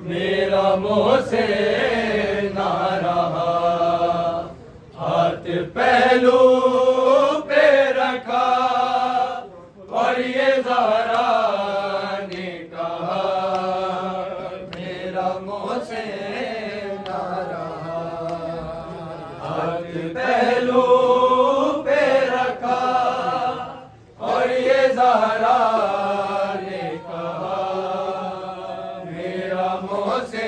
मेरा मुँह से ना रहा। हाथ पहलू पे रखा और ये ज़हरा ने कहा, मेरा मुँह से ना रहा। हाथ पहलू पे रखा और ये ज़हरा ने कहा, मेरा मुँह से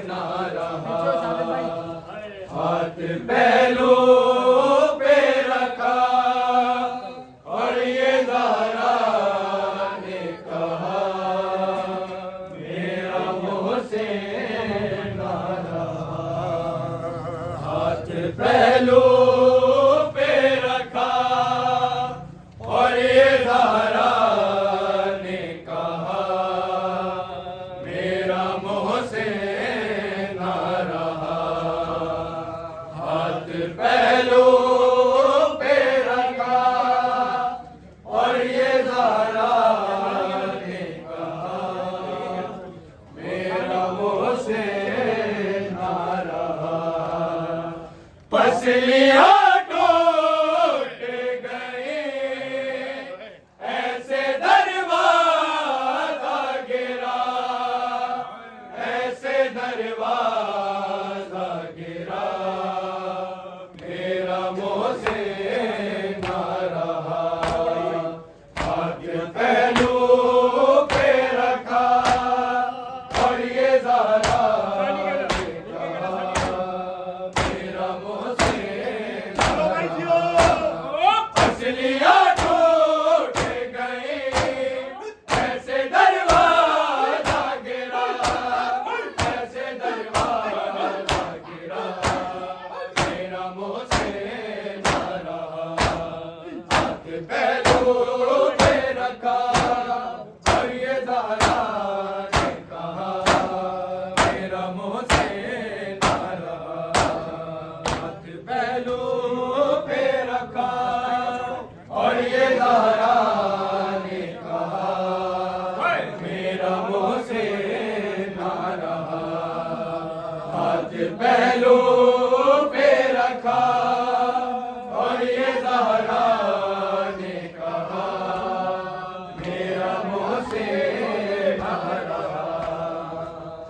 ना रहा। हाथ पहलू पे रखा और ये ज़हरा ने कहा, मेरा मुँह से ना रहा। हाथ पहलू पे रखा और ये ज़हरा ने कहा, मेरा मुँह से ना रहा। हाथ पहलू पे रखा और ये ज़हरा ने कहा, मेरा मुँह से ना रहा। पसलियाँ टूट गई, ऐसे दरवाज़ा गिरा, ऐसे दरवाज़ा गिरा, मेरा मुँह से ना रहा। हाथ पहलू पे रखा और ये ज़हरा ने कहा, मेरा मुँह से ना रहा। पसलियाँ टूट गई, ऐसे दरवाज़ा गिरा, ऐसे दरवाज़ा गिरा, मेरा मुँह से ना रहा। हाथ पहलू पे रखा और ये ज़हरा ने कहा, मेरा मुँह से ना रहा। हाथ पहलू पे रखा और ये ज़हरा ने कहा, मेरा मुँह से ना रहा। हाथ पहलू पे रखा और ये ज़हरा ने कहा, मेरा मुँह से ना रहा।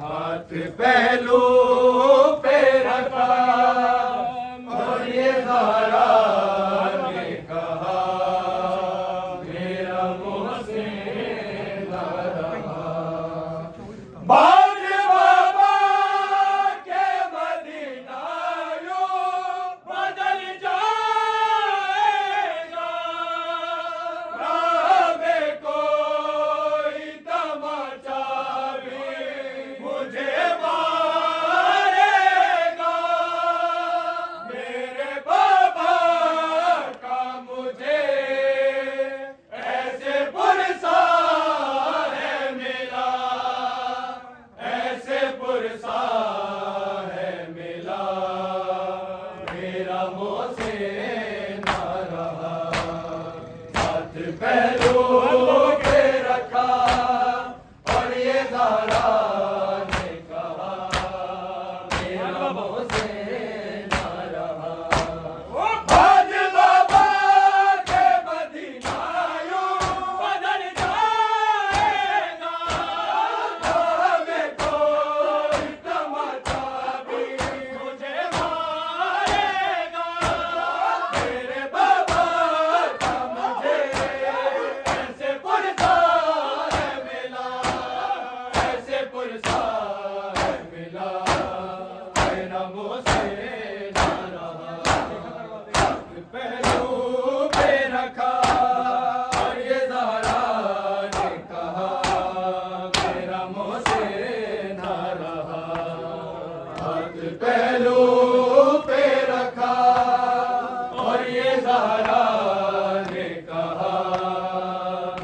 हाथ पहलू पे रखा और ये ज़हरा ने कहा, मेरा मुँह से ना रहा। बाज बाबा के मदीना यूं बदल जाएगा, राह में कोई तमाचा भी मुझे मारेगा। मेरे बाबा का मुझे ऐसे पुरसा है मिला, ऐसे पुरसा है मिला, मेरा मुँह से ना रहा। हाथ पहलू पे रखा और ये ज़हरा ने कहा, मेरा मुँह से ना रहा। बाज बाबा के मदीना यूं बदल जाएगा, राह में कोई तमाचा भी मुझे मारेगा। मेरे बाबा का मुझे ऐसे पुरसा है मिला, ऐसे पुरसा है मिला, मेरा मुँह से ना रहा। हाथ पहलू पे रखा और ये ज़हरा ने कहा, मेरा मुँह से ना रहा। हाथ पहलू पे रखा और ये ज़हरा ने कहा,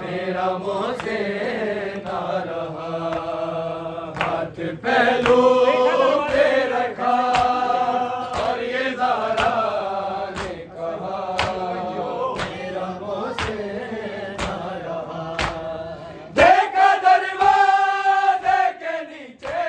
मेरा मुँह से ना रहा। हाथ पहलू पे रखा और ये ज़हरा ने कहा, मेरा मुँह से ना रहा। देखा दरवाज़े के नीचे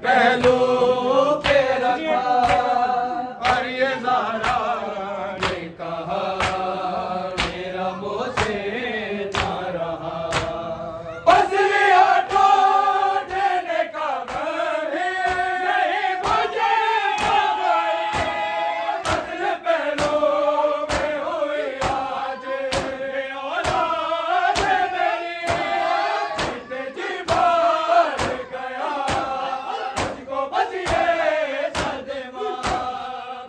पहलू पे रखा और ये ज़हरा ने कहा मेरा मुझसे ना रहा। बस लिया देने का नहीं मुझे बदल पहलू में हुई आज औलाद मेरी जी भर गया। मुझको बस ये सदमा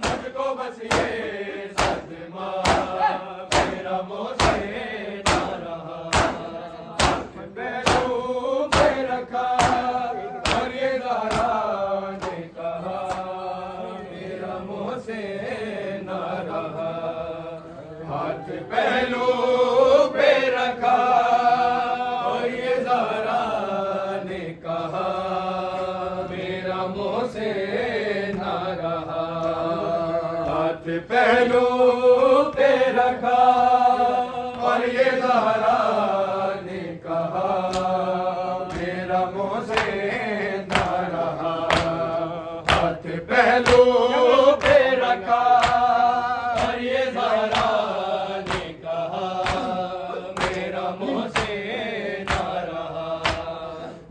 मुझको बस ये सदमा मेरा मुझसे ना रहा। पहलू पे रखा और ये ज़हरा ने कहा मेरा मुझसे ना रहा। हाथ पहलू पे रखा और ये ज़हरा ने कहा मेरा मुझसे ना रहा। हाथ पहलू पे रखा और ये ज़हरा ने कहा मेरा मुझसे ना रहा। हाथ पहलू पे रखा और ये ज़हरा ने कहा मेरा मुझसे ना रहा।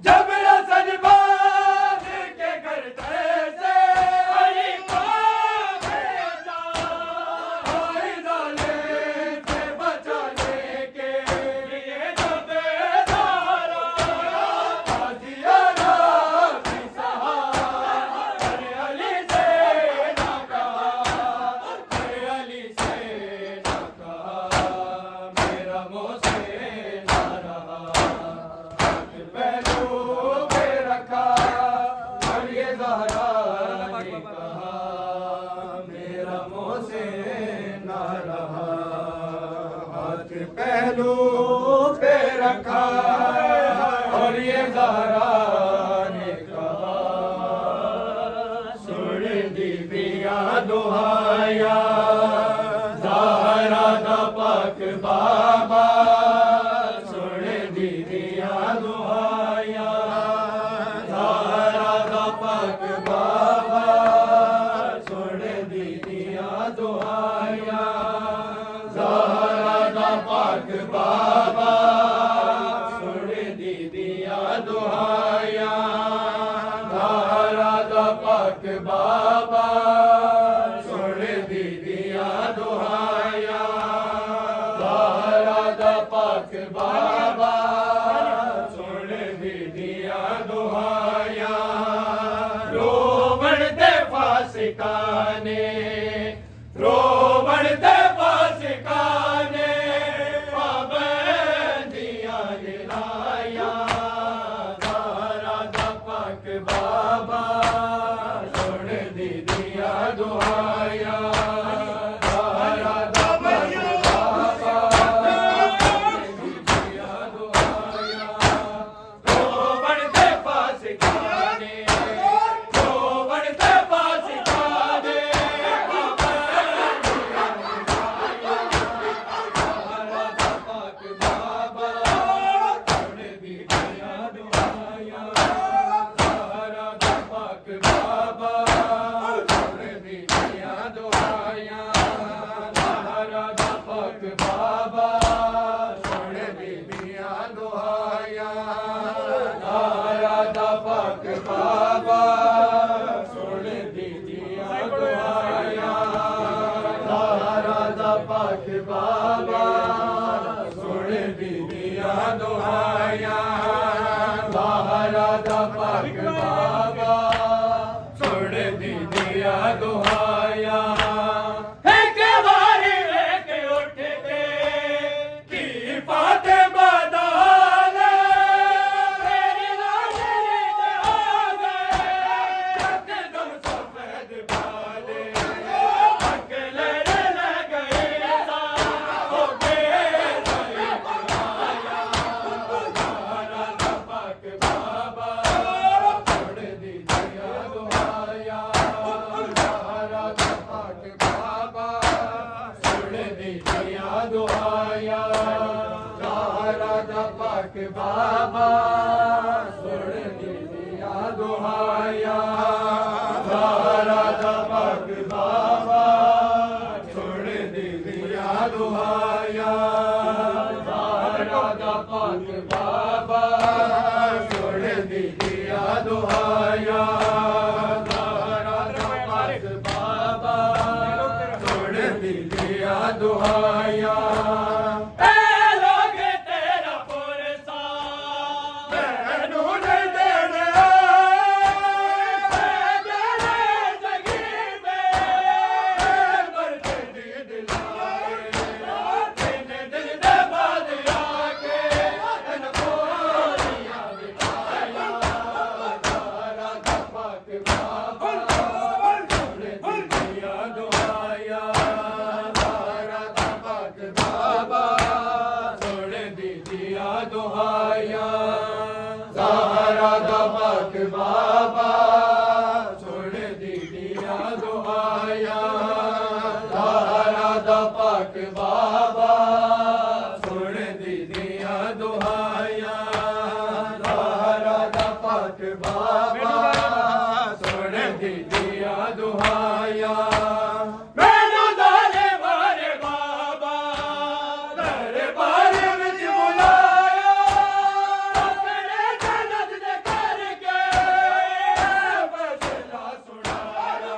जब रसन बाज के घर से हरी से बचाने के लिए जब धारा आसियाना की सहारा अली से ना कहा अली से ना कहा मेरा मुझसे ना रहा। पहलू पे रखा और ये ज़हरा ने कहा मेरा मुझसे ना रहा। हाथ पहलू पे रखा और ये ज़हरा ने कहा सुन दी पिया दुहाया ज़हरा दा पाक बाबा सुन दी पिया दुहाया ज़हरा दा पाक बाबा सुन दी पिया दुहाया ज़हरा दा पाक बाबा सुन दी पिया दुहाया ज़हरा दा पाक बाबा सुन दी पिया दुहाया ज़हरा दा पाक बाबा सुन दी पिया दुहाया। रोवण दे फासिकाने रोवण दे फासिकाने पाबंदियां गिराया ज़हरा दा पाक बाबा सुन दी दिया दुहाया ज़हरा दा पाक बाबा सुन दी दिया दुहाया। रोवण दे फासिकाने रोवण दे फासिकाने पाक बाबा सुन दीदिया दुहाया ज़हरा दा पाक बाबा सुन दीदिया दुहाया। एक बारी लेके उठ के की फातिमा दा हाल तेरी नाज़री ते आ गए एकदम सफेद बाले अकेले दुआया ज़हरा दा पाक बाबा सुन दीदिया दुआया बाबा सुन दीदियां दुआया दारा दा पाक बाबा सुन दीदियां दुआया दारा दा पाक बाबा सुन दीदियां दुआया मैनू दारे मारे बाबा दरबार विच बुलाया अपने जन्नत दे करके फैसला सुनाया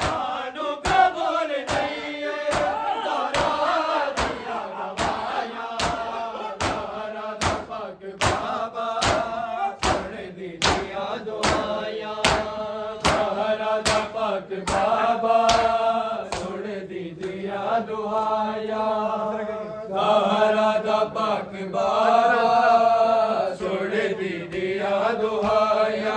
सानू कबूल नहीं दारा दिया गवाया दारा दा पाक बाबा सुन दीदियां दुआया दारा दा पाक बाबा सुन दीदियां दुआया दारा दा पाक बाबा सुन दीदियां दुआया